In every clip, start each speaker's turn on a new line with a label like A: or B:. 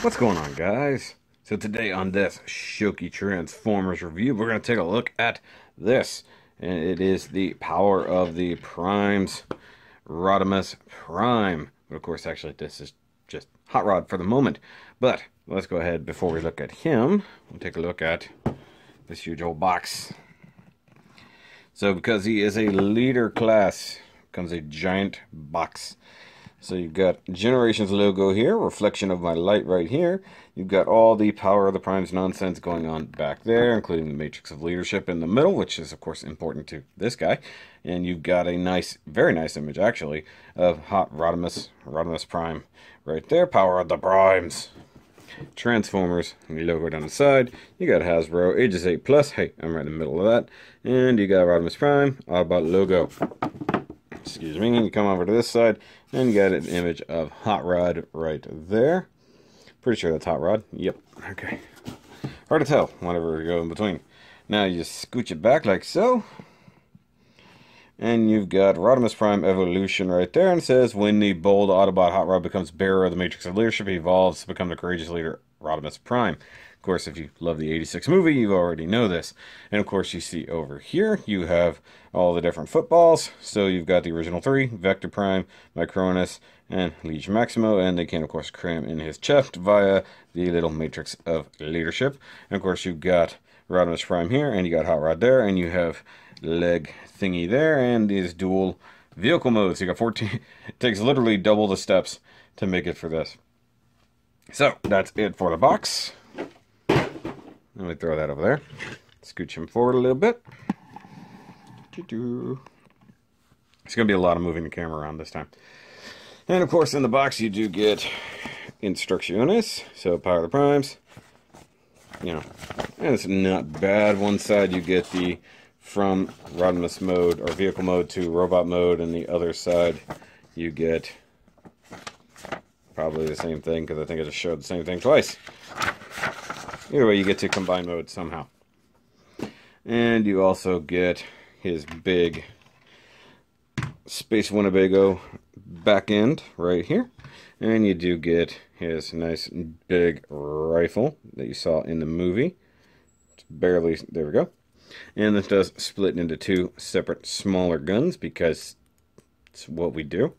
A: What's going on, guys? So today on this SHOKY Transformers review, we're going to take a look at this. And it is the Power of the Primes, Rodimus Prime. But of course, actually, this is just Hot Rod for the moment. But let's go ahead, before we look at him, we'll take a look at this huge old box. So because he is a leader class, comes a giant box. So you've got Generations logo here, reflection of my light right here. You've got all the Power of the Primes nonsense going on back there, including the Matrix of Leadership in the middle, which is, of course, important to this guy. And you've got a nice, very nice image, actually, of Hot Rodimus Prime right there. Power of the Primes. Transformers, and your logo down the side. You got Hasbro, Ages 8 Plus. Hey, I'm right in the middle of that. And you got Rodimus Prime, Autobot logo. Excuse me, and you come over to this side, and you got an image of Hot Rod right there. Pretty sure that's Hot Rod. Yep. Okay. Hard to tell, whatever we go in between. Now you just scooch it back like so. And you've got Rodimus Prime Evolution right there, and it says, when the bold Autobot Hot Rod becomes bearer of the Matrix of Leadership, he evolves to become the courageous leader, Rodimus Prime. Of course, if you love the 86 movie, you already know this. And of course, you see over here, you have all the different footballs. So you've got the original three, Vector Prime, Micronus, and Legion Maximo. And they can, of course, cram in his chest via the little Matrix of Leadership. And of course, you've got Rodimus Prime here, and you got Hot Rod there, and you have leg thingy there, and these dual vehicle modes. You got 14. It takes literally double the steps to make it for this. So, that's it for the box. Let me throw that over there. Scooch him forward a little bit. It's going to be a lot of moving the camera around this time. And of course, in the box, you do get instrucciones. So, Power of the Primes. You know, and it's not bad. One side, you get the from Rodimus mode, or vehicle mode, to robot mode, and the other side, you get probably the same thing, because I think I just showed the same thing twice. Either way, you get to combine mode somehow. And you also get his big Space Winnebago back end right here. And you do get his nice big rifle that you saw in the movie. It's barely, there we go. And this does split into two separate smaller guns, because it's what we do.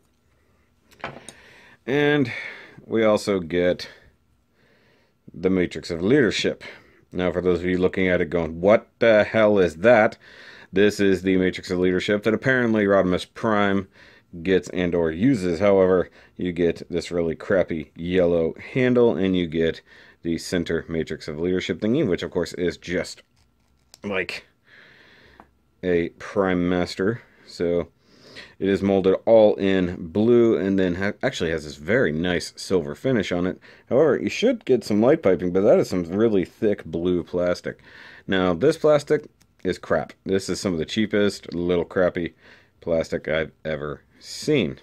A: And we also get the Matrix of Leadership. Now, for those of you looking at it going, what the hell is that? This is the Matrix of Leadership that apparently Rodimus Prime gets and or uses. However, you get this really crappy yellow handle, and you get the center Matrix of Leadership thingy, which of course is just like a Prime Master. So it is molded all in blue, and then actually has this very nice silver finish on it. However, you should get some light piping, but that is some really thick blue plastic. Now, this plastic is crap. This is some of the cheapest little crappy plastic I've ever seen.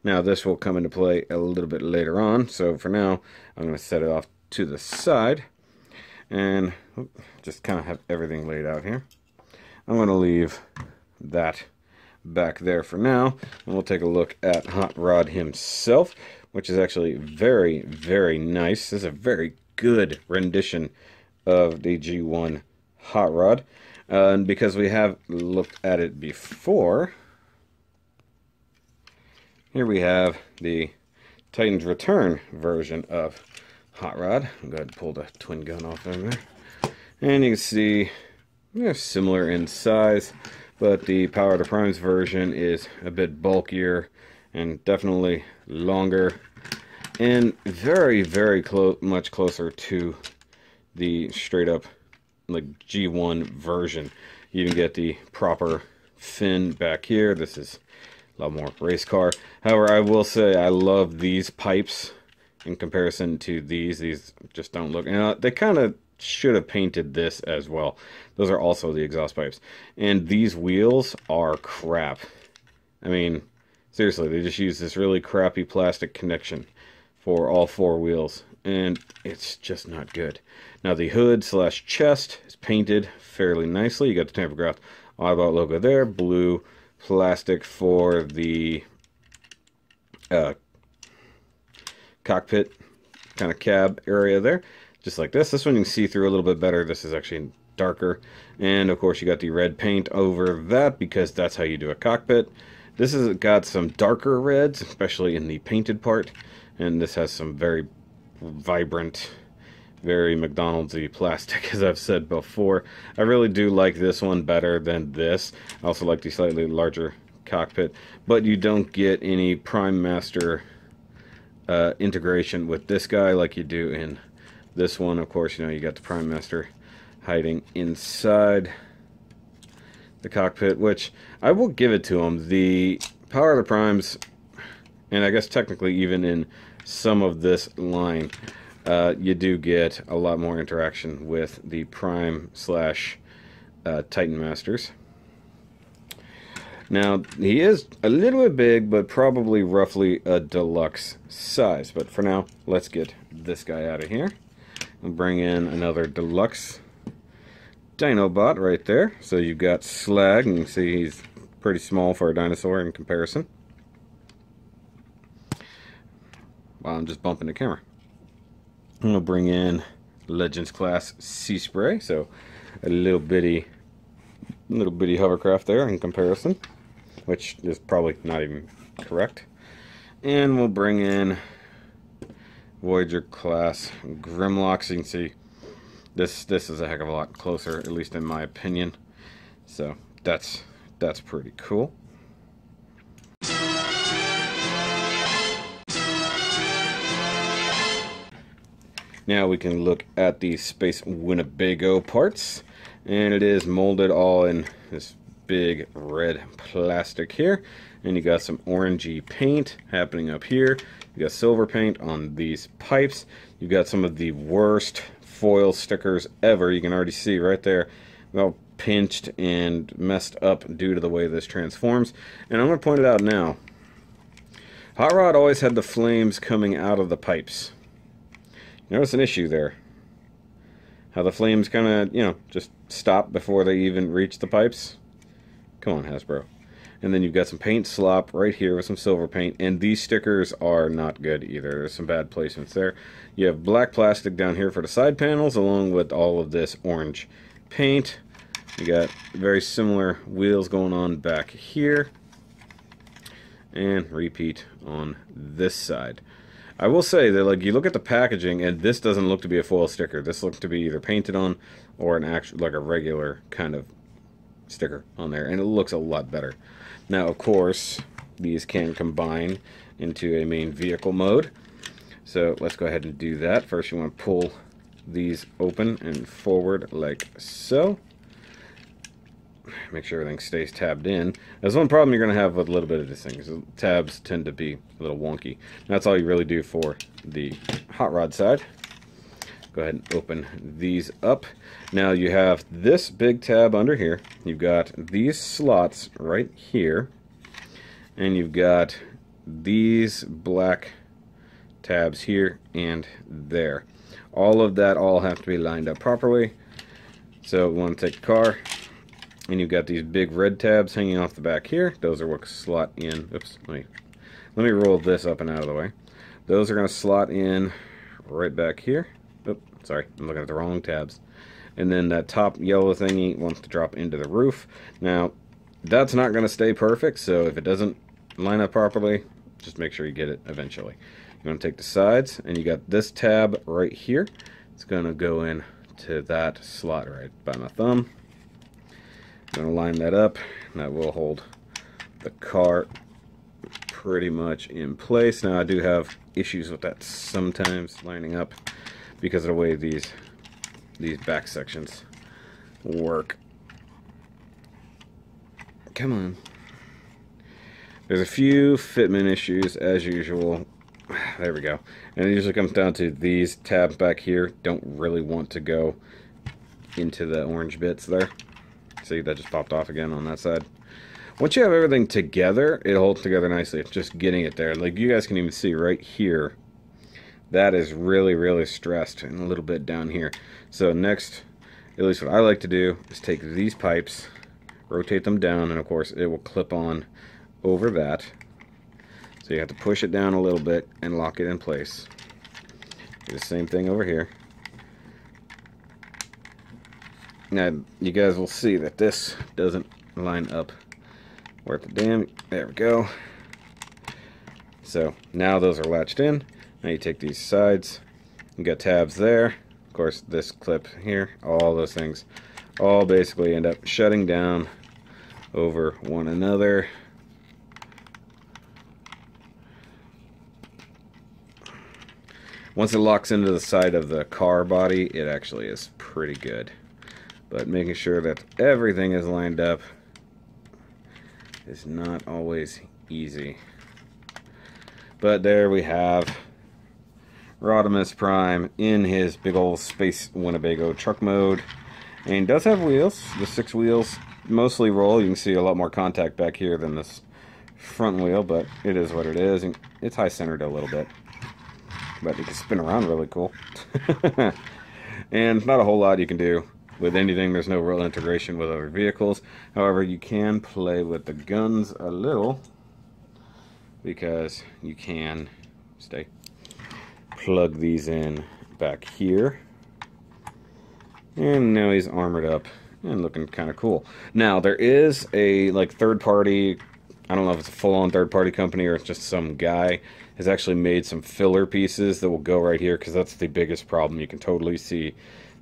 A: Now, this will come into play a little bit later on, so for now, I'm going to set it off to the side, and just kind of have everything laid out here. I'm going to leave that back there for now, and we'll take a look at Hot Rod himself, which is actually very, very nice. This is a very good rendition of the G1 Hot Rod, and because we have looked at it before, here we have the Titan's Return version of Hot Rod. I'm going to pull the twin gun off in there, and you can see they're similar in size, but the Power of the Primes version is a bit bulkier and definitely longer, and very, very much closer to the straight up like G1 version. You can get the proper fin back here. This is a lot more race car. However, I will say I love these pipes in comparison to these. These just don't look, and they kind of should have painted this as well. Those are also the exhaust pipes. And these wheels are crap. I mean, seriously, they just use this really crappy plastic connection for all four wheels, and it's just not good. Now, the hood slash chest is painted fairly nicely. You got the tamper-graph Autobot logo there, blue plastic for the cockpit kind of cab area there, just like this. This one you can see through a little bit better. This is actually darker. And of course you got the red paint over that because that's how you do a cockpit. This has got some darker reds, especially in the painted part. And this has some very vibrant, very McDonald's-y plastic, as I've said before. I really do like this one better than this. I also like the slightly larger cockpit, but you don't get any Prime Master integration with this guy like you do in this one. Of course, you know, you got the Prime Master hiding inside the cockpit, which I will give it to him. The Power of the Primes, and I guess technically even in some of this line, you do get a lot more interaction with the Prime slash Titan Masters. Now, he is a little bit big, but probably roughly a deluxe size. But for now, let's get this guy out of here. We'll bring in another deluxe Dinobot right there. So you've got Slag, and you can see he's pretty small for a dinosaur in comparison. Wow, I'm just bumping the camera. I'm gonna bring in Legends class Sea Spray, so a little bitty hovercraft there in comparison, which is probably not even correct. And we'll bring in Voyager class Grimlock. So you can see this is a heck of a lot closer, at least in my opinion. So that's pretty cool. Now we can look at the Space Winnebago parts, and it is molded all in this big red plastic here, and you got some orangey paint happening up here. You got silver paint on these pipes. You got some of the worst foil stickers ever. You can already see right there, well, pinched and messed up due to the way this transforms. And I'm going to point it out now. Hot Rod always had the flames coming out of the pipes. Notice an issue there. How the flames kind of, you know, just stop before they even reach the pipes. Come on, Hasbro. And then you've got some paint slop right here with some silver paint. And these stickers are not good either. There's some bad placements there. You have black plastic down here for the side panels, along with all of this orange paint. You got very similar wheels going on back here. And repeat on this side. I will say that, like, you look at the packaging, and this doesn't look to be a foil sticker. This looks to be either painted on or an actual, like a regular kind of sticker on there, and it looks a lot better. Now, of course, these can combine into a main vehicle mode. So let's go ahead and do that. First, you want to pull these open and forward like so. Make sure everything stays tabbed in. There's one problem you're going to have with a little bit of this thing, is the tabs tend to be a little wonky. That's all you really do for the Hot Rod side. Go ahead and open these up. Now you have this big tab under here. You've got these slots right here. And you've got these black tabs here and there. All of that all have to be lined up properly. So we want to take the car. And you've got these big red tabs hanging off the back here. Those are what slot in. Oops, let me roll this up and out of the way. Those are going to slot in right back here. Oops, sorry, I'm looking at the wrong tabs. And then that top yellow thingy wants to drop into the roof. Now, that's not going to stay perfect, so if it doesn't line up properly, just make sure you get it eventually. You're going to take the sides, and you got this tab right here. It's going to go in to that slot right by my thumb. I'm going to line that up, and that will hold the car pretty much in place. Now, I do have issues with that sometimes lining up because of the way these back sections work. Come on. There's a few fitment issues as usual. There we go. And it usually comes down to these tabs back here don't really want to go into the orange bits there. See, that just popped off again on that side. Once you have everything together, it holds together nicely. It's just getting it there. Like, you guys can even see right here, that is really, really stressed, and a little bit down here. So next, at least what I like to do, is take these pipes, rotate them down, and of course it will clip on over that. So you have to push it down a little bit and lock it in place. Do the same thing over here. Now, you guys will see that this doesn't line up where the damn... There we go. So, now those are latched in. Now you take these sides. You got tabs there. Of course, this clip here. All those things all basically end up shutting down over one another. Once it locks into the side of the car body, it actually is pretty good. But making sure that everything is lined up is not always easy. But there we have Rodimus Prime in his big old Space Winnebago truck mode. And he does have wheels. The 6 wheels mostly roll. You can see a lot more contact back here than this front wheel, but it is what it is. And it's high centered a little bit, but it can spin around really cool. And not a whole lot you can do with anything. There's no real integration with other vehicles. However, you can play with the guns a little, because you can plug these in back here. And now he's armored up and looking kind of cool. Now, there is a third party, I don't know if it's a full-on third party company or it's just some guy has actually made some filler pieces that will go right here, because that's the biggest problem. You can totally see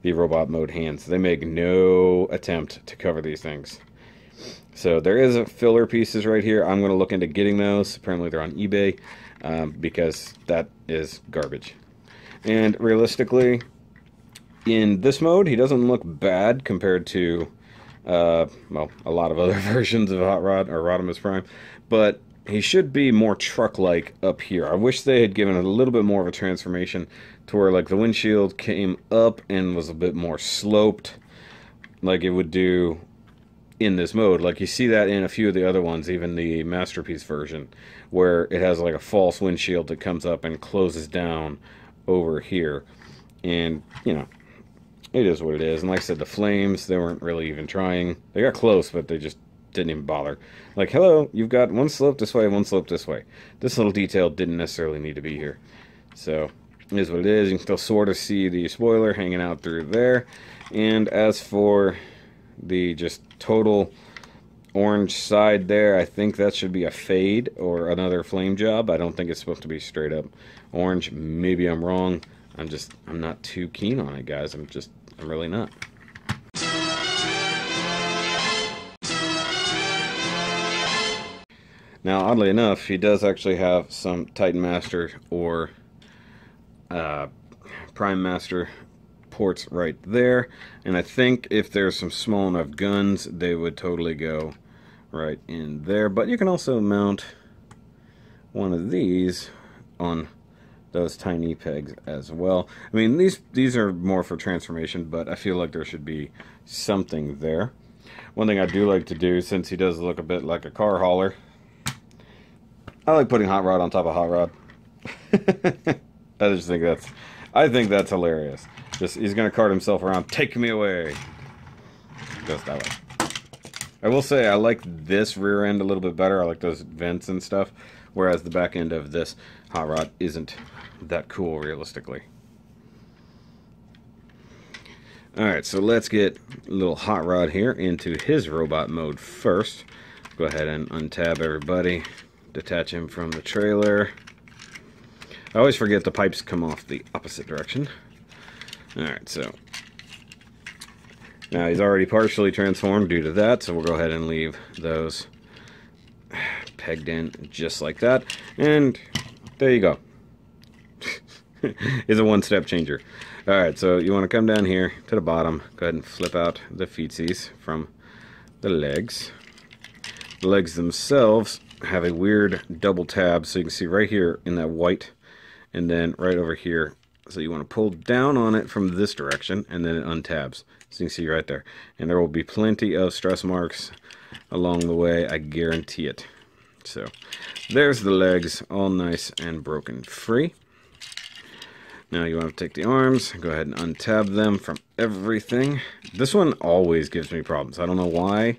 A: the robot mode hands. They make no attempt to cover these things. So there is a filler pieces right here. I'm going to look into getting those. Apparently they're on eBay, because that is garbage. And realistically, in this mode, he doesn't look bad compared to, well, a lot of other versions of Hot Rod or Rodimus Prime, but he should be more truck-like up here. I wish they had given it a little bit more of a transformation to where the windshield came up and was a bit more sloped, like it would do in this mode. Like you see that in a few of the other ones, even the Masterpiece version, where it has a false windshield that comes up and closes down over here. And, you know, it is what it is. And like I said, the flames, they weren't really even trying. They got close, but they just didn't even bother. Like, hello, you've got one slope this way, one slope this way. This little detail didn't necessarily need to be here. So, it is what it is. You can still sort of see the spoiler hanging out through there. And as for the just total orange side there, I think that should be a fade or another flame job. I don't think it's supposed to be straight up orange. Maybe I'm wrong. I'm not too keen on it, guys. I'm really not. Now, oddly enough, he does actually have some Titan Master or Prime Master ports right there. And I think if there's some small enough guns, they would totally go right in there. But you can also mount one of these on those tiny pegs as well. I mean, these are more for transformation, but I feel like there should be something there. One thing I do like to do, since he does look a bit like a car hauler, I like putting Hot Rod on top of Hot Rod. I think that's hilarious. He's gonna cart himself around. Take me away. Goes that way. I will say I like this rear end a little bit better. I like those vents and stuff, whereas the back end of this Hot Rod isn't that cool realistically. Alright, so let's get a little Hot Rod here into his robot mode first. Go ahead and untab everybody. Detach him from the trailer. I always forget the pipes come off the opposite direction. Alright, so now he's already partially transformed due to that, so we'll go ahead and leave those pegged in just like that. And there you go. Is a one-step changer. Alright, so you want to come down here to the bottom. Go ahead and flip out the feetsies from the legs. The legs themselves have a weird double tab, so you can see right here in that white, and then right over here. So you want to pull down on it from this direction, and then it untabs. So you can see right there. And there will be plenty of stress marks along the way, I guarantee it. So there's the legs, all nice and broken free. Now you want to take the arms, go ahead and untab them from everything. This one always gives me problems. I don't know why.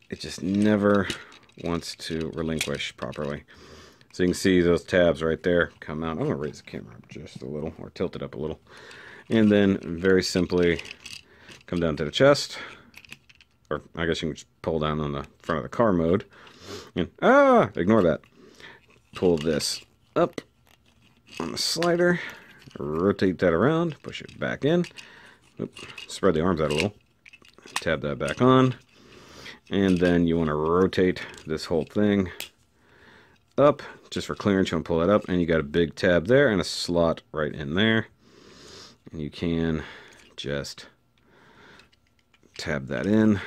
A: It just never wants to relinquish properly. So you can see those tabs right there come out. I'm going to raise the camera up just a little, or tilt it up a little. And then very simply come down to the chest. Or I guess you can just pull down on the front of the car mode. And, ignore that. Pull this up on the slider. Rotate that around. Push it back in. Oop, spread the arms out a little. Tab that back on. And then you want to rotate this whole thing up. Just for clearance, you want to pull that up. And you got a big tab there and a slot right in there. And you can just tab that in.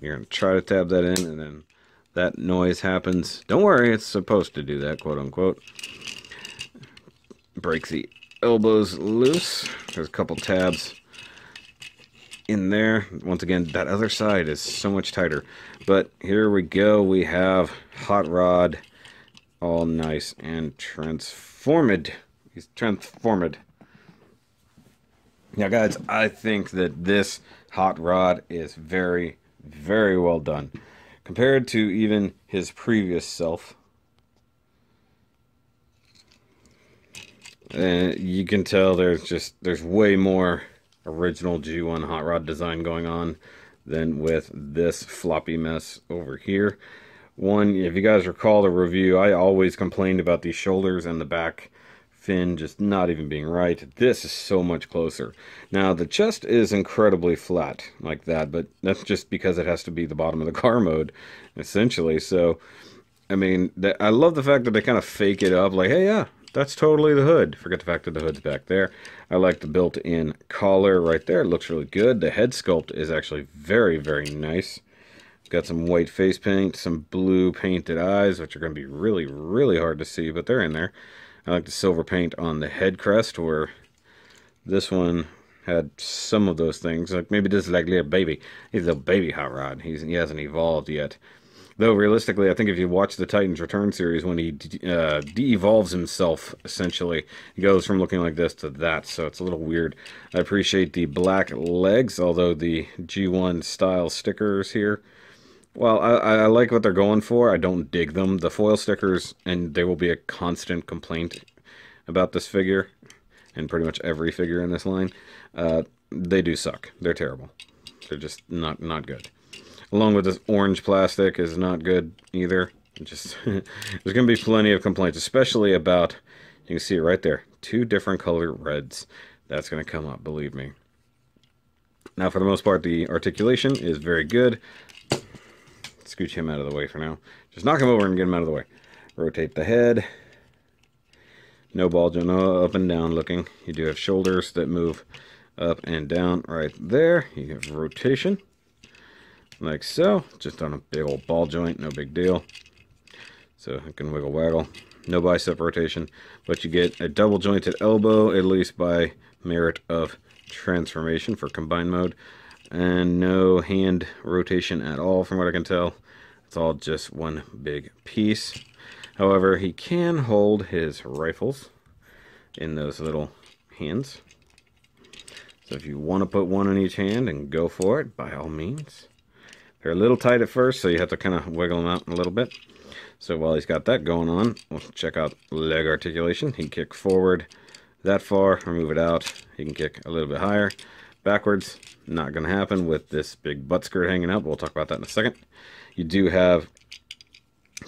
A: You're going to try to tab that in, and then that noise happens. Don't worry, it's supposed to do that, quote unquote. Break the elbows loose. There's a couple tabs in there. Once again, that other side is so much tighter. But here we go. We have Hot Rod all nice and transformed. He's transformed. Now, guys, I think that this Hot Rod is very, very well done. Compared to even his previous self. You can tell there's way more original G1 Hot Rod design going on than with this floppy mess over here. One, if you guys recall the review, I always complained about these shoulders and the back fin just not even being right. This is so much closer. Now, the chest is incredibly flat like that, but that's just because it has to be the bottom of the car mode, essentially. So, I mean, I love the fact that they kind of fake it up, like, hey, yeah, that's totally the hood. Forget the fact that the hood's back there. I like the built-in collar right there. It looks really good. The head sculpt is actually very, very nice. Got some white face paint, some blue painted eyes, which are going to be really, really hard to see, but they're in there. I like the silver paint on the head crest, where this one had some of those things. Like maybe this is like a little baby. He's a baby Hot Rod. He hasn't evolved yet. Though realistically, I think if you watch the Titans Return series, when he de-evolves himself, essentially, he goes from looking like this to that. So it's a little weird. I appreciate the black legs, although the G1 style stickers here, well, I like what they're going for. I don't dig them. The foil stickers, and they will be a constant complaint about this figure, and pretty much every figure in this line. They do suck. They're terrible. They're just not good. Along with this orange plastic is not good either. Just there's going to be plenty of complaints, especially about, you can see it right there, 2 different color reds. That's going to come up, believe me. Now, for the most part, the articulation is very good. Scooch him out of the way for now. Just knock him over and get him out of the way. Rotate the head. No ball joint, no up and down looking. You do have shoulders that move up and down right there. You have rotation. Like so. Just on a big old ball joint, no big deal. So I can wiggle waggle. No bicep rotation. But you get a double jointed elbow, at least by merit of transformation for combined mode. And no hand rotation at all, from what I can tell. It's all just one big piece. However, he can hold his rifles in those little hands. So if you want to put one in each hand and go for it, by all means. They're a little tight at first, so you have to kind of wiggle them out a little bit. So while he's got that going on, we'll check out leg articulation. He can kick forward that far or move it out. He can kick a little bit higher. Backwards, not going to happen with this big butt skirt hanging out. We'll talk about that in a second. You do have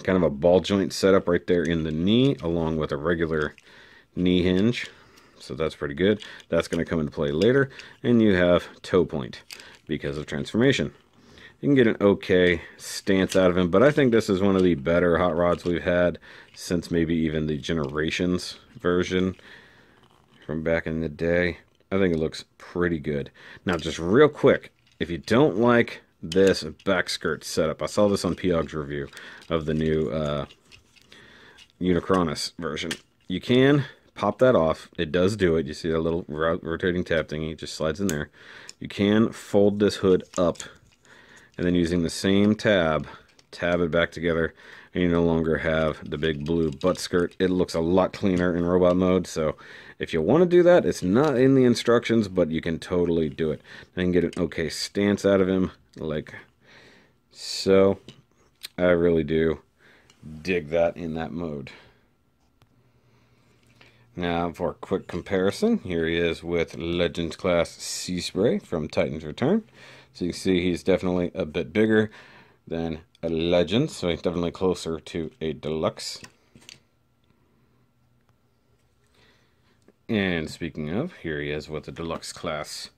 A: kind of a ball joint setup right there in the knee, along with a regular knee hinge. So that's pretty good. That's going to come into play later. And you have toe point because of transformation. You can get an okay stance out of him, but I think this is one of the better Hot Rods we've had since maybe even the Generations version from back in the day. I think it looks pretty good. Now, just real quick, if you don't like this back skirt setup, I saw this on Piog's review of the new Unicronus version. You can pop that off. It does do it. You see that little rotating tab thingy, it just slides in there. You can fold this hood up, and then using the same tab it back together, and you no longer have the big blue butt skirt. It looks a lot cleaner in robot mode, so if you want to do that, it's not in the instructions, but you can totally do it. And get an okay stance out of him, like so. I really do dig that in that mode. Now, for a quick comparison, here he is with Legends Class Sea Spray from Titan's Return. So you can see he's definitely a bit bigger than a Legend, so he's definitely closer to a Deluxe. And speaking of, here he is with the Deluxe Class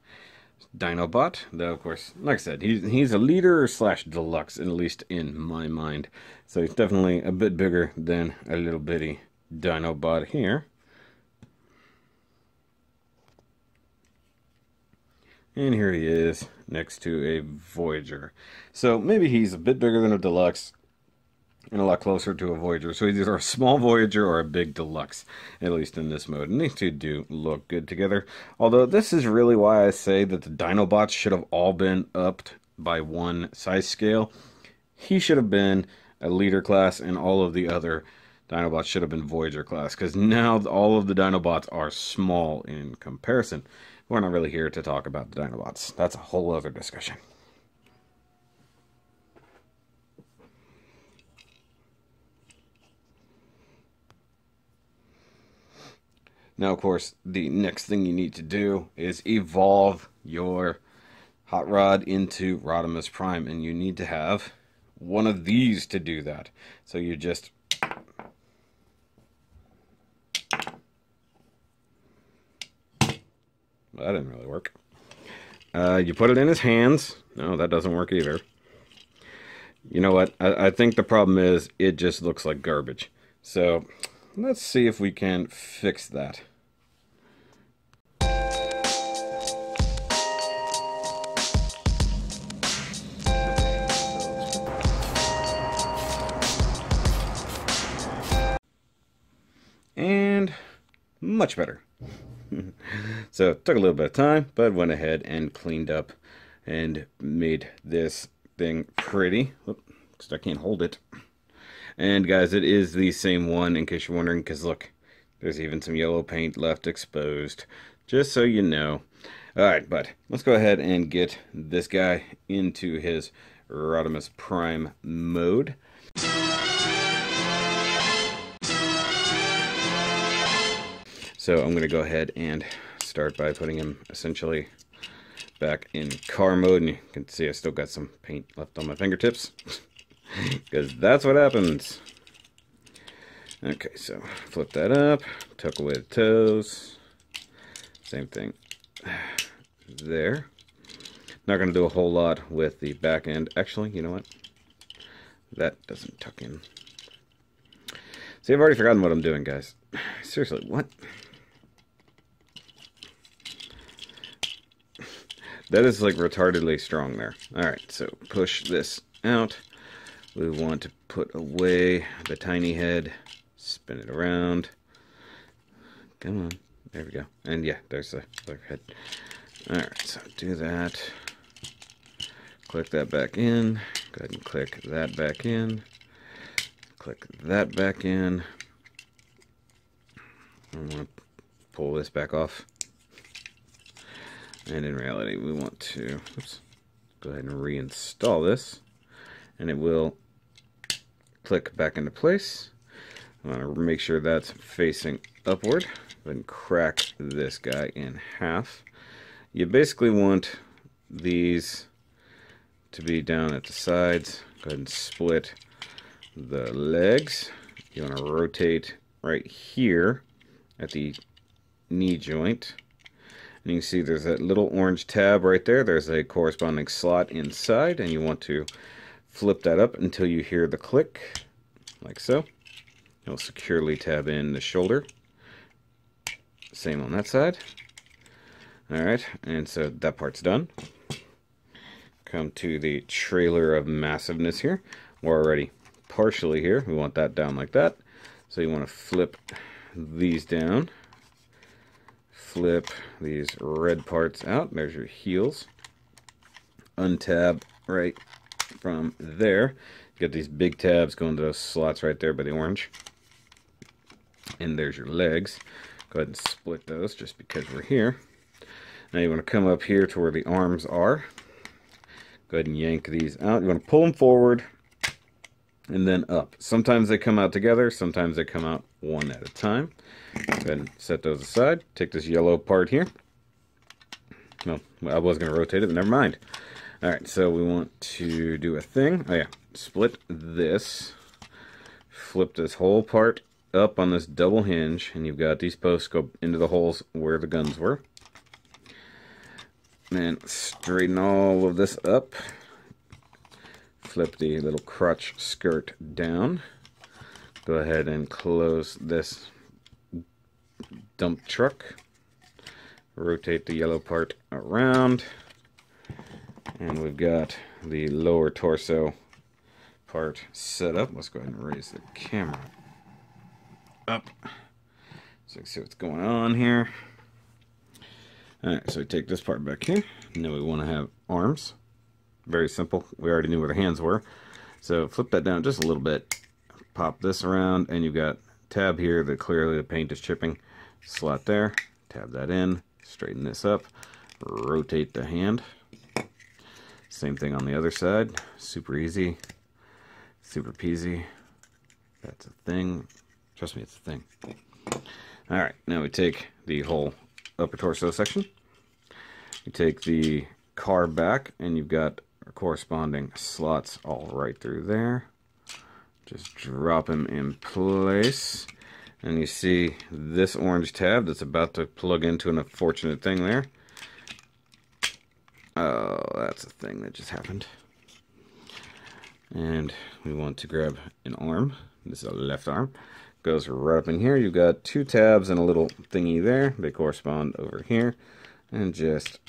A: Dinobot. Though, of course, like I said, he's a leader slash deluxe, at least in my mind. So he's definitely a bit bigger than a little bitty Dinobot here. And here he is next to a Voyager. So maybe he's a bit bigger than a deluxe and a lot closer to a Voyager. So he's either a small Voyager or a big deluxe, at least in this mode. And these two do look good together. Although this is really why I say that the Dinobots should have all been upped by one size scale. He should have been a leader class, and all of the other Dinobots should have been Voyager class. Because now all of the Dinobots are small in comparison. We're not really here to talk about the Dinobots. That's a whole other discussion. Now, of course, the next thing you need to do is evolve your Hot Rod into Rodimus Prime, and you need to have one of these to do that. So you just... Well, that didn't really work. You put it in his hands. No, that doesn't work either. You know what? I think the problem is it just looks like garbage. So let's see if we can fix that. And much better. So it took a little bit of time, but went ahead and cleaned up and made this thing pretty. Oops, I can't hold it. And guys, it is the same one, in case you're wondering, because look, there's even some yellow paint left exposed, just so you know. Alright, but let's go ahead and get this guy into his Rodimus Prime mode. So I'm going to go ahead and start by putting him essentially back in car mode. And you can see I still got some paint left on my fingertips. Because that's what happens. Okay, so flip that up. Tuck away the toes. Same thing there. Not going to do a whole lot with the back end. Actually, you know what? That doesn't tuck in. See, I've already forgotten what I'm doing, guys. Seriously, what? That is like retardedly strong there. Alright, so push this out. We want to put away the tiny head. Spin it around. Come on. There we go. And yeah, there's the other head. Alright, so do that. Click that back in. Go ahead and click that back in. Click that back in. I want to pull this back off. And in reality, we want to go ahead and reinstall this. And it will click back into place. I want to make sure that's facing upward. Go ahead and crack this guy in half. You basically want these to be down at the sides. Go ahead and split the legs. You want to rotate right here at the knee joint. And you can see there's that little orange tab right there. There's a corresponding slot inside, and you want to flip that up until you hear the click, like so. It'll securely tab in the shoulder. Same on that side. Alright, and so that part's done. Come to the trailer of massiveness here. We're already partially here. We want that down like that. So you want to flip these down. Flip these red parts out. There's your heels. Untab right from there. You got these big tabs going to those slots right there by the orange. And there's your legs. Go ahead and split those just because we're here. Now you want to come up here to where the arms are. Go ahead and yank these out. You want to pull them forward and then up. Sometimes they come out together, sometimes they come out one at a time. Go ahead and set those aside. Take this yellow part here. No, I was going to rotate it, but never mind. Alright, so we want to do a thing. Oh yeah, split this. Flip this whole part up on this double hinge, and you've got these posts go into the holes where the guns were. And straighten all of this up. Flip the little crotch skirt down. Go ahead and close this dump truck. Rotate the yellow part around. And we've got the lower torso part set up. Let's go ahead and raise the camera up so you can see what's going on here. Alright, so we take this part back here. And then we want to have arms. Very simple. We already knew where the hands were. So flip that down just a little bit. Pop this around, and you've got tab here that clearly the paint is chipping. Slot there. Tab that in. Straighten this up. Rotate the hand. Same thing on the other side. Super easy. Super peasy. That's a thing. Trust me, it's a thing. Alright, now we take the whole upper torso section. You take the car back, and you've got corresponding slots all right through there. Just drop them in place. And you see this orange tab that's about to plug into an unfortunate thing there. Oh, that's a thing that just happened. And we want to grab an arm. This is a left arm. Goes right up in here. You've got two tabs and a little thingy there. They correspond over here. And just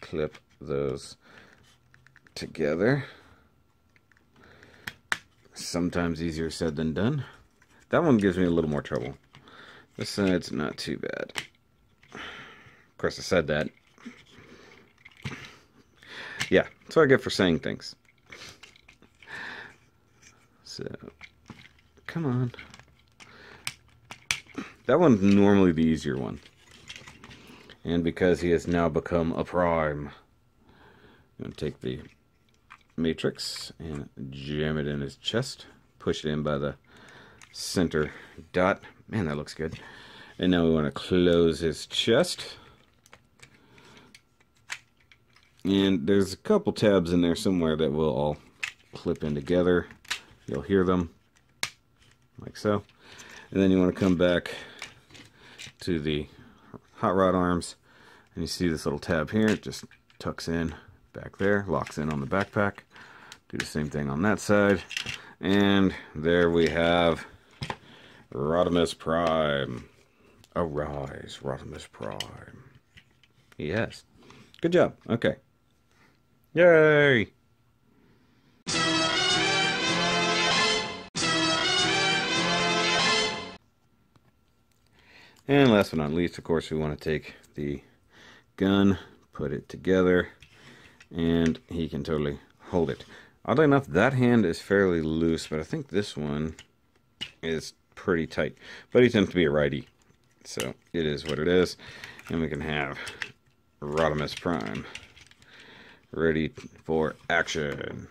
A: clip those together. Sometimes easier said than done. That one gives me a little more trouble. This side's not too bad. Of course, I said that. Yeah, that's what I get for saying things. So, come on. That one's normally the easier one. And because he has now become a prime, I'm going to take the matrix and jam it in his chest. Push it in by the center dot. Man, that looks good. And now we want to close his chest. And there's a couple tabs in there somewhere that will all clip in together. You'll hear them, like so. And then you want to come back to the hot rod arms. And you see this little tab here. It just tucks in back there, locks in on the backpack. Do the same thing on that side. And there we have Rodimus Prime. Arise, Rodimus Prime. Yes. Good job. Okay. Yay! And last but not least, of course, we want to take the gun, put it together, and he can totally hold it. Oddly enough, that hand is fairly loose, but I think this one is pretty tight. But he tends to be a righty, so it is what it is. And we can have Rodimus Prime ready for action.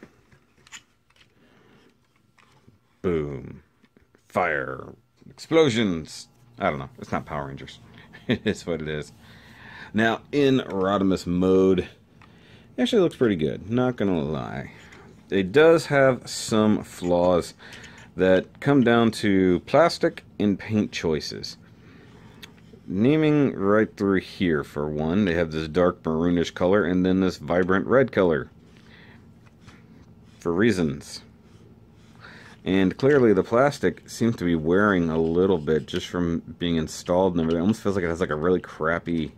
A: Boom. Fire. Explosions. I don't know. It's not Power Rangers. It is what it is. Now, in Rodimus mode, it actually looks pretty good. Not gonna lie. It does have some flaws that come down to plastic and paint choices. Naming right through here, for one, they have this dark maroonish color and then this vibrant red color. For reasons. And clearly the plastic seems to be wearing a little bit just from being installed and everything. It almost feels like it has like a really crappy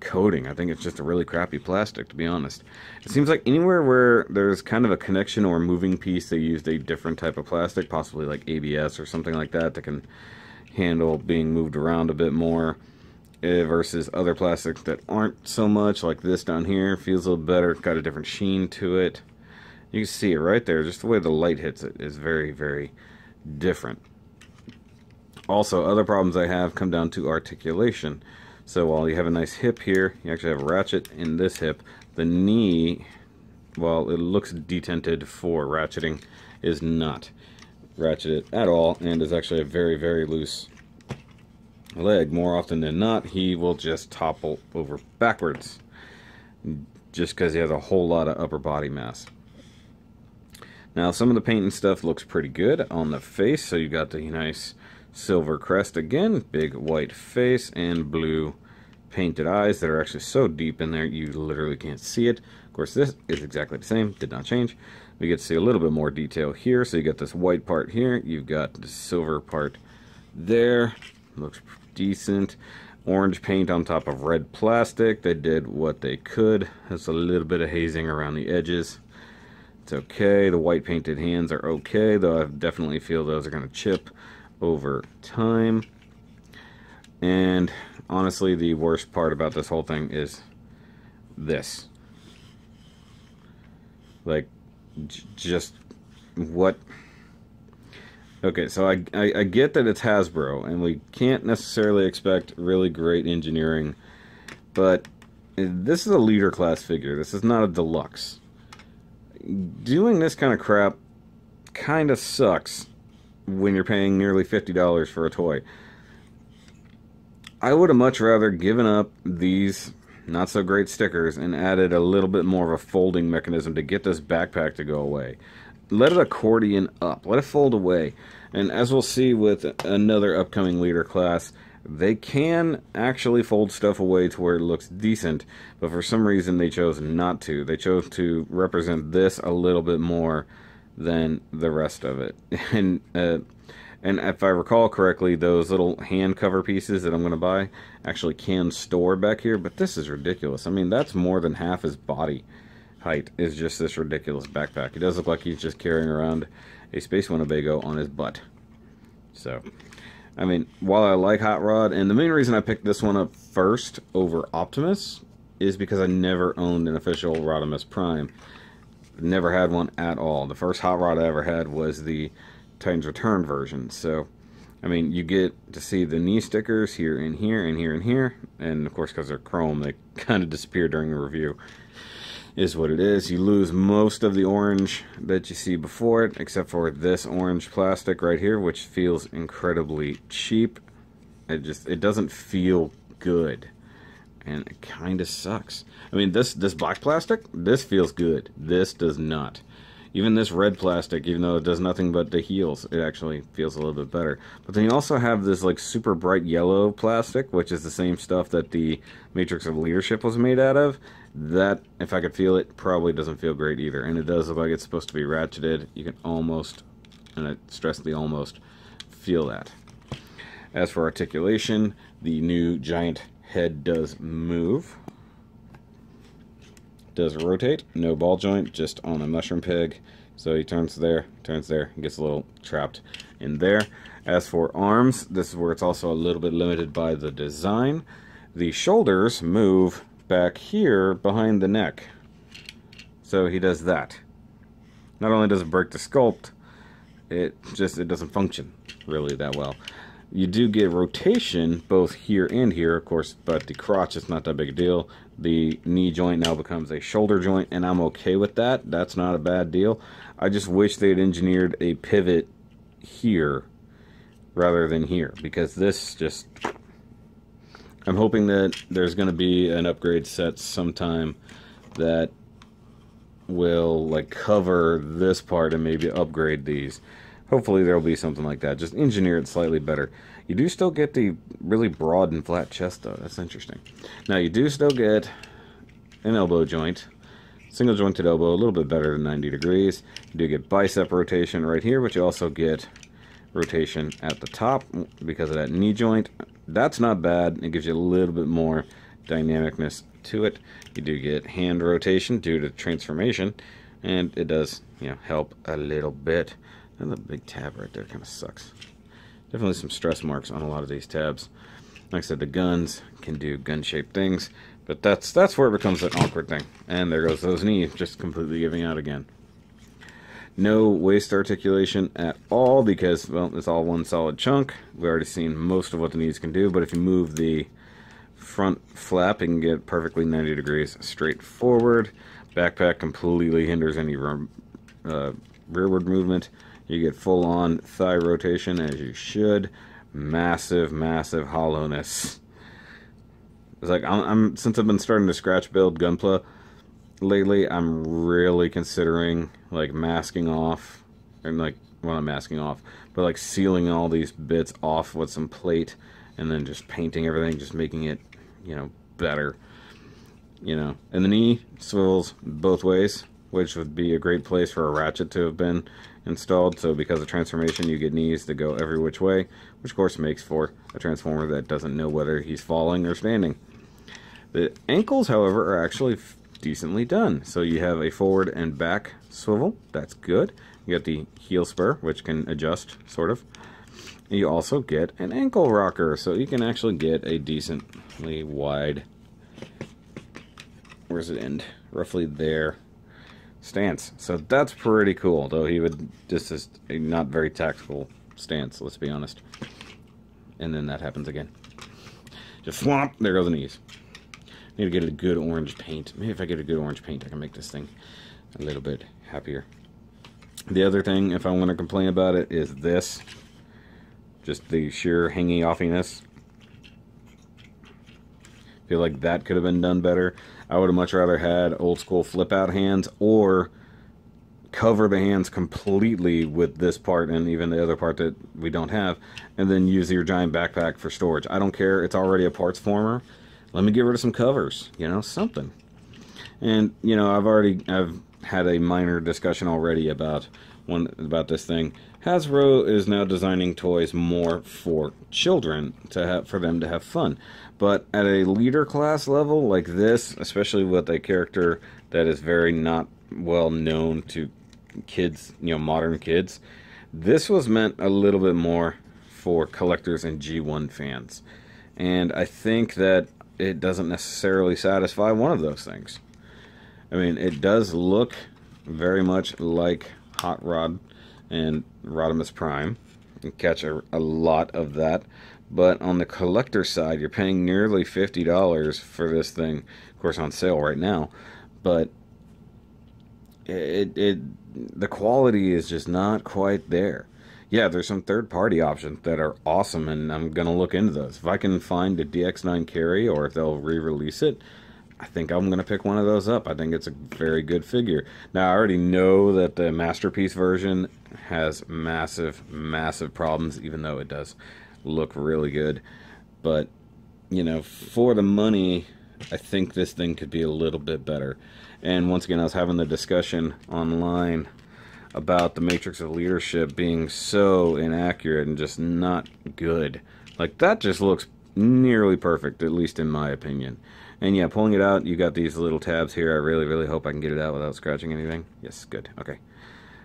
A: coating. I think it's just a really crappy plastic, to be honest. It seems like anywhere where there's kind of a connection or a moving piece, they used a different type of plastic, possibly like ABS or something like that can handle being moved around a bit more, versus other plastics that aren't so much. Like this down here feels a little better, got a different sheen to it. You can see it right there, just the way the light hits it is very, very different. Also, other problems I have come down to articulation. So while you have a nice hip here, you actually have a ratchet in this hip. The knee, while it looks detented for ratcheting, is not. ratchet it at all, and is actually a very, very loose leg. More often than not, he will just topple over backwards, just because he has a whole lot of upper body mass. Now, some of the paint and stuff looks pretty good on the face, so you got the nice silver crest again, big white face, and blue painted eyes that are actually so deep in there you literally can't see it. Of course, this is exactly the same, did not change. We get to see a little bit more detail here, so you got this white part here, you've got the silver part there, looks decent. Orange paint on top of red plastic. They did what they could. There's a little bit of hazing around the edges. It's okay. The white painted hands are okay, though I definitely feel those are going to chip over time. And honestly, the worst part about this whole thing is this. Like, just what... Okay, so I get that it's Hasbro, and we can't necessarily expect really great engineering, but this is a leader class figure. This is not a deluxe. Doing this kind of crap kind of sucks when you're paying nearly $50 for a toy. I would have much rather given up these not so great stickers and added a little bit more of a folding mechanism to get this backpack to go away. Let it accordion up. Let it fold away. And as we'll see with another upcoming leader class, they can actually fold stuff away to where it looks decent, but for some reason they chose not to. They chose to represent this a little bit more than the rest of it. And if I recall correctly, those little hand cover pieces that I'm going to buy actually can store back here, but this is ridiculous. I mean, that's more than half his body height is just this ridiculous backpack. It does look like he's just carrying around a Space Winnebago on his butt. So, I mean, while I like Hot Rod, and the main reason I picked this one up first over Optimus is because I never owned an official Rodimus Prime. Never had one at all. The first Hot Rod I ever had was the Titans Return version. So, I mean, you get to see the knee stickers here and here and here and here, and of course because they're chrome, they kind of disappear during the review. Is what it is. You lose most of the orange that you see before it, except for this orange plastic right here, which feels incredibly cheap. It doesn't feel good, and it kind of sucks. I mean, this black plastic, this feels good. This does not. Even this red plastic, even though it does nothing but the heels, it actually feels a little bit better. But then you also have this like super bright yellow plastic, which is the same stuff that the Matrix of Leadership was made out of. That, if I could feel it, probably doesn't feel great either. And it does look like it's supposed to be ratcheted. You can almost, and I stress the almost, feel that. As for articulation, the new giant head does move. Does rotate, no ball joint, just on a mushroom peg. So he turns there, and gets a little trapped in there. As for arms, this is where it's also a little bit limited by the design. The shoulders move back here behind the neck. So he does that. Not only does it break the sculpt, it doesn't function really that well. You do get rotation both here and here, of course, but the crotch is not that big a deal. The knee joint now becomes a shoulder joint, and I'm okay with that. That's not a bad deal. I just wish they had engineered a pivot here rather than here, because this just... I'm hoping that there's going to be an upgrade set sometime that will like cover this part and maybe upgrade these. Hopefully there'll be something like that. Just engineer it slightly better. You do still get the really broad and flat chest though. That's interesting. Now you do still get an elbow joint. Single jointed elbow, a little bit better than 90 degrees. You do get bicep rotation right here, but you also get rotation at the top because of that knee joint. That's not bad. It gives you a little bit more dynamicness to it. You do get hand rotation due to transformation, and it does, you know, help a little bit. And the big tab right there kind of sucks. Definitely some stress marks on a lot of these tabs. Like I said, the guns can do gun-shaped things, but that's where it becomes an awkward thing. And there goes those knees just completely giving out again. No waist articulation at all because, well, it's all one solid chunk. We've already seen most of what the knees can do, but if you move the front flap, it can get perfectly 90 degrees straight forward. Backpack completely hinders any rearward movement. You get full-on thigh rotation, as you should. Massive, massive hollowness. It's like, since I've been starting to scratch build Gunpla lately, I'm really considering, like, masking off, and, like, well, not masking off, but, like, sealing all these bits off with some plate, and then just painting everything, just making it, you know, better. You know, and the knee swivels both ways, which would be a great place for a ratchet to have been installed. So because of transformation, you get knees to go every which way, which of course makes for a transformer that doesn't know whether he's falling or standing. The ankles, however, are actually decently done. So you have a forward and back swivel. That's good. You got the heel spur, which can adjust, sort of. You also get an ankle rocker, so you can actually get a decently wide, where's it end? Roughly there. Stance. So that's pretty cool, though he would, this is a not very tactical stance, let's be honest. And then that happens again. Just swamp, there goes the knees. Need to get a good orange paint. Maybe if I get a good orange paint, I can make this thing a little bit happier. The other thing, if I want to complain about it, is this. Just the sheer hanging offiness. Feel like that could have been done better. I would have much rather had old school flip out hands, or cover the hands completely with this part and even the other part that we don't have, and then use your giant backpack for storage. I don't care, it's already a parts former. Let me get rid of some covers, you know, something. And, you know, I've had a minor discussion already about this thing. Hasbro is now designing toys more for children, for them to have fun. But at a leader class level like this, especially with a character that is very not well known to kids, you know, modern kids, this was meant a little bit more for collectors and G1 fans. And I think that it doesn't necessarily satisfy one of those things. I mean, it does look very much like Hot Rod and Rodimus Prime. You catch a lot of that. But on the collector side, you're paying nearly $50 for this thing. Of course, on sale right now. But the quality is just not quite there. Yeah, there's some third-party options that are awesome, and I'm going to look into those. If I can find a DX9 carry, or if they'll re-release it, I think I'm going to pick one of those up. I think it's a very good figure. Now, I already know that the Masterpiece version has massive, massive problems, even though it does look really good. But, you know, for the money, I think this thing could be a little bit better. And once again, I was having the discussion online about the Matrix of Leadership being so inaccurate and just not good. Like, that just looks nearly perfect, at least in my opinion. And yeah, pulling it out, you got these little tabs here. I really, really hope I can get it out without scratching anything. Yes, good. Okay.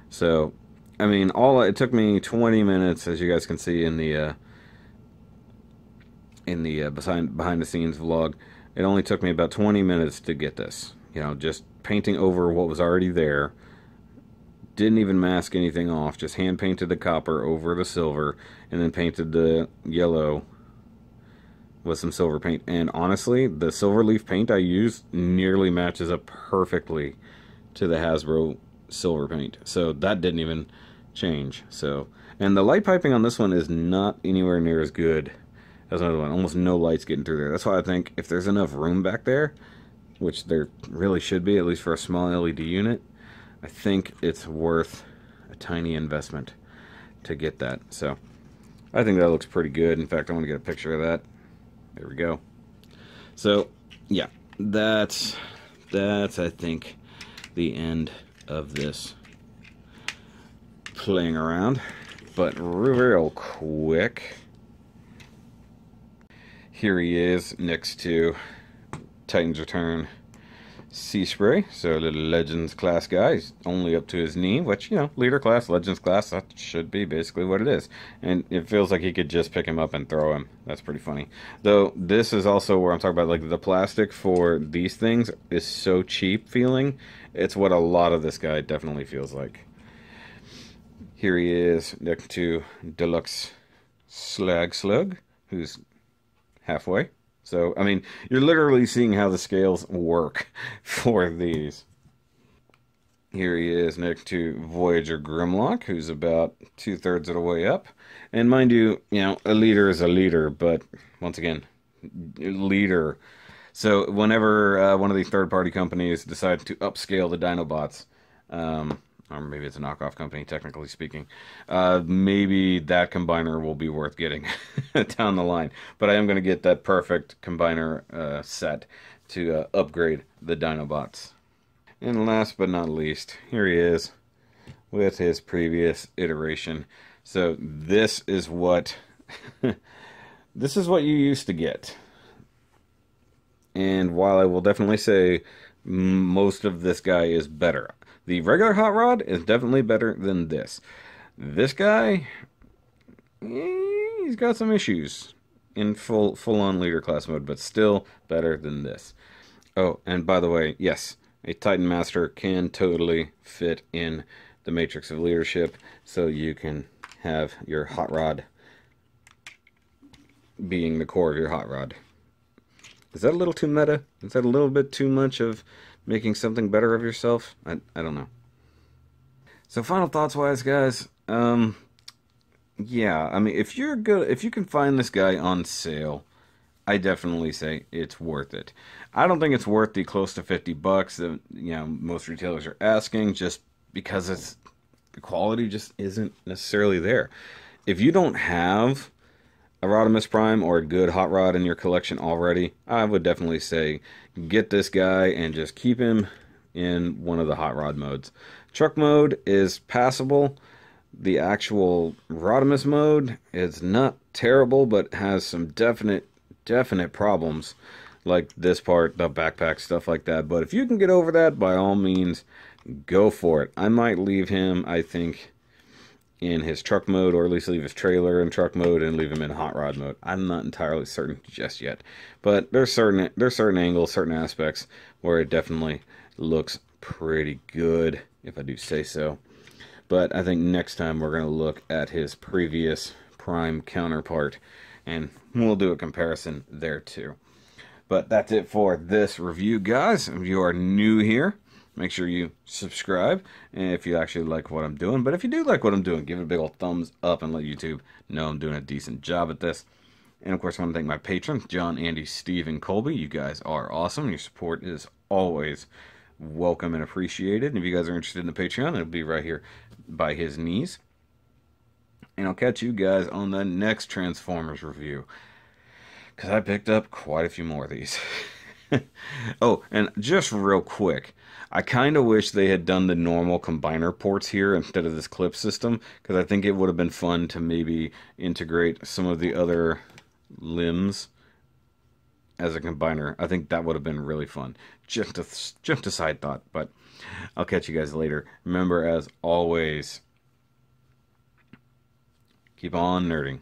A: So, I mean, it took me 20 minutes, as you guys can see in the behind the scenes vlog. It only took me about 20 minutes to get this. You know, just painting over what was already there. Didn't even mask anything off, just hand painted the copper over the silver, and then painted the yellow with some silver paint. And honestly, the silver leaf paint I used nearly matches up perfectly to the Hasbro silver paint. So that didn't even change. So, and the light piping on this one is not anywhere near as good as another one. Almost no lights getting through there. That's why I think if there's enough room back there, which there really should be, at least for a small LED unit, I think it's worth a tiny investment to get that. So I think that looks pretty good. In fact, I want to get a picture of that. There we go. So yeah, that's I think the end of this playing around. But real quick, here he is next to Titan's Return Sea Spray. So a little Legends class guy. He's only up to his knee, which, you know, leader class, Legends class, that should be basically what it is. And it feels like he could just pick him up and throw him. That's pretty funny. Though this is also where I'm talking about, like, the plastic for these things is so cheap feeling. It's what a lot of this guy definitely feels like. Here he is next to Deluxe Slag Slug, who's halfway. So, I mean, you're literally seeing how the scales work for these. Here he is next to Voyager Grimlock, who's about 2/3 of the way up. And mind you, a leader is a leader, but once again, leader. So whenever one of these third-party companies decide to upscale the Dinobots, or maybe it's a knockoff company, technically speaking, maybe that combiner will be worth getting down the line. But I am going to get that perfect combiner set to upgrade the Dinobots. And last but not least, here he is with his previous iteration. So this is what this is what you used to get. And while I will definitely say most of this guy is better, the regular Hot Rod is definitely better than this. This guy, he's got some issues in full-on leader class mode, but still better than this. Oh, and by the way, yes, a Titan Master can totally fit in the Matrix of Leadership, so you can have your Hot Rod being the core of your Hot Rod. Is that a little too meta? Is that a little bit too much of making something better of yourself? I don't know. So final thoughts wise, guys, yeah, I mean, if you can find this guy on sale, I definitely say it's worth it. I don't think it's worth the close to $50 that most retailers are asking, just because the quality just isn't necessarily there. If you don't have a Rodimus Prime or a good hot rod in your collection already, I would definitely say get this guy and just keep him in one of the hot rod modes. Truck mode is passable. The actual Rodimus mode is not terrible, but has some definite problems, like this part, the backpack, stuff like that. But if you can get over that, by all means, go for it. I might leave him, I think, in his truck mode, or at least leave his trailer in truck mode and leave him in hot rod mode. I'm not entirely certain just yet, but there's certain angles, certain aspects where it definitely looks pretty good, if I do say so. But I think next time we're going to look at his previous Prime counterpart, and we'll do a comparison there too. But that's it for this review, guys. If you are new here, make sure you subscribe, and if you actually like what I'm doing. But if you do like what I'm doing, give it a big old thumbs up and let YouTube know I'm doing a decent job at this. And of course, I want to thank my patrons, John, Andy, Steve, and Colby. You guys are awesome. Your support is always welcome and appreciated. And if you guys are interested in the Patreon, it'll be right here by his knees. And I'll catch you guys on the next Transformers review, because I picked up quite a few more of these. Oh, and just real quick, I kind of wish they had done the normal combiner ports here instead of this clip system, because I think it would have been fun to maybe integrate some of the other limbs as a combiner. I think that would have been really fun. Just a side thought, but I'll catch you guys later. Remember, as always, keep on nerding.